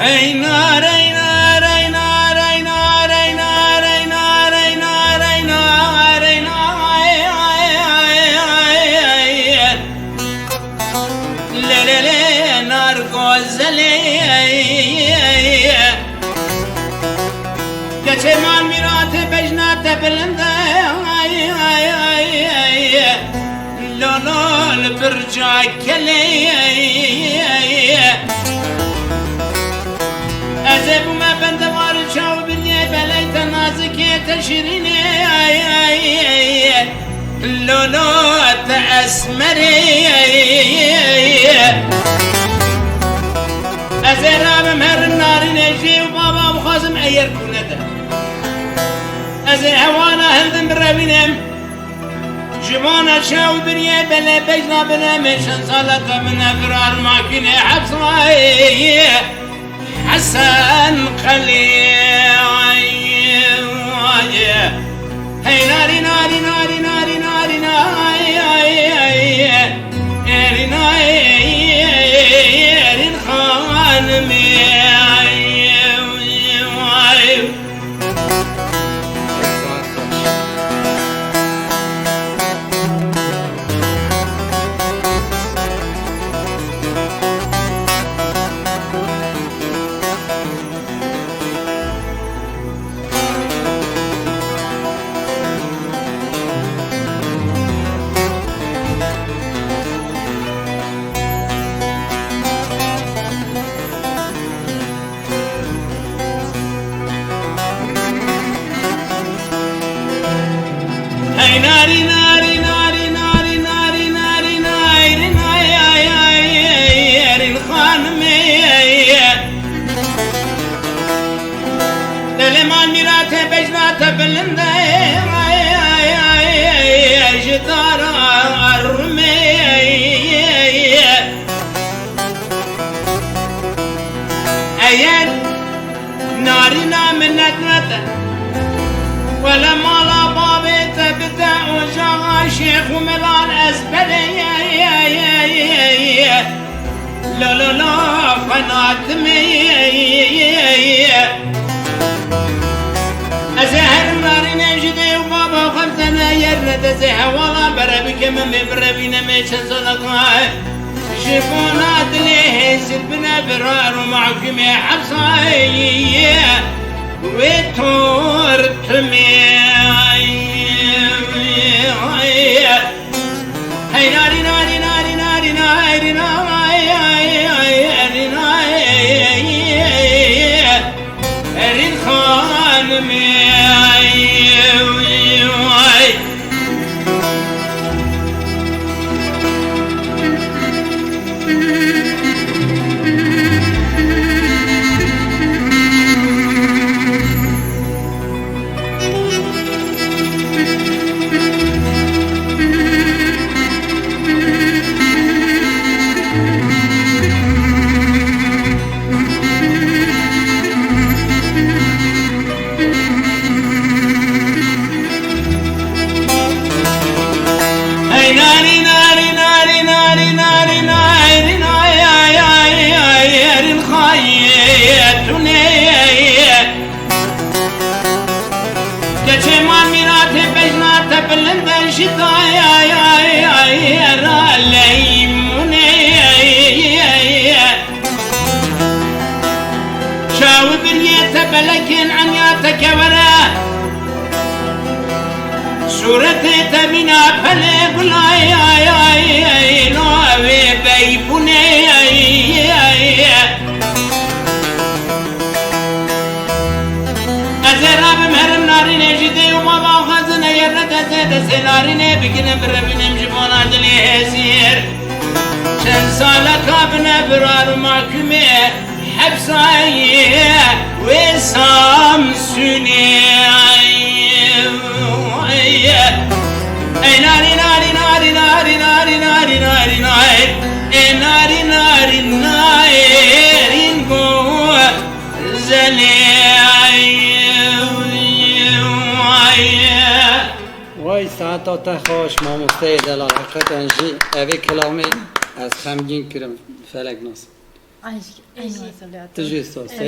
ای نار ای نار ای نار ای نار ای نار ای نار ای نار ای نار ای نار للل نار گوزلی گچه من میرات بجنات بلنده لولول برجا کلی ازبو ما بندوار چاو بنی بلیت نازکی تشرینی لولو تأسمری ازرام هر ناری نجی و بابا بخوازم ایر کنده از هوانا هندم بروینم جوانا شاو بني بلا بجنا بلا مشان صالك من أقرار ماكينة حبصاي حسن خليل هي ناري ناري ناري ناري ناري ناري ناري ناري خانمي ناري ناري ناري ناري ناري ناري ناري ناري خانمي للمان ميراته بجناته بلنده جدار الرمي ايان نارنا منت نته ولا مالا بابي تبدأ وجاها شيخ وملان أزبلي لا لا لا فناتمي أزهر ناري نجدي وبابا خمسنا يرد زيها ولا بربك من بربينا ميشن صدقاء جبونا دليه سبنا برار ومعكم يا حبصاي وتورتمي هي ناري ناري ناري ناري ناري ناري خانمي لكن عن ياتك ورا صورتي تبينا فلي بلاي نوي بيبوني أزراب مهرم ناري نجدي وما باخذنا يرد زيد سناري نبكنا بربنا مجبونا دلي هزير شن سالك ابن برار محكمي حبساي وسامسوني اي ناري ناري ناري ناري ناري ناري ناري ناري ناري ناري نقو زلي وای ساعت خوش ما مستعد الان حقیقت انجی اوی کلامی از خمگین کرم فلک ناس Aşk en masal تجي صوص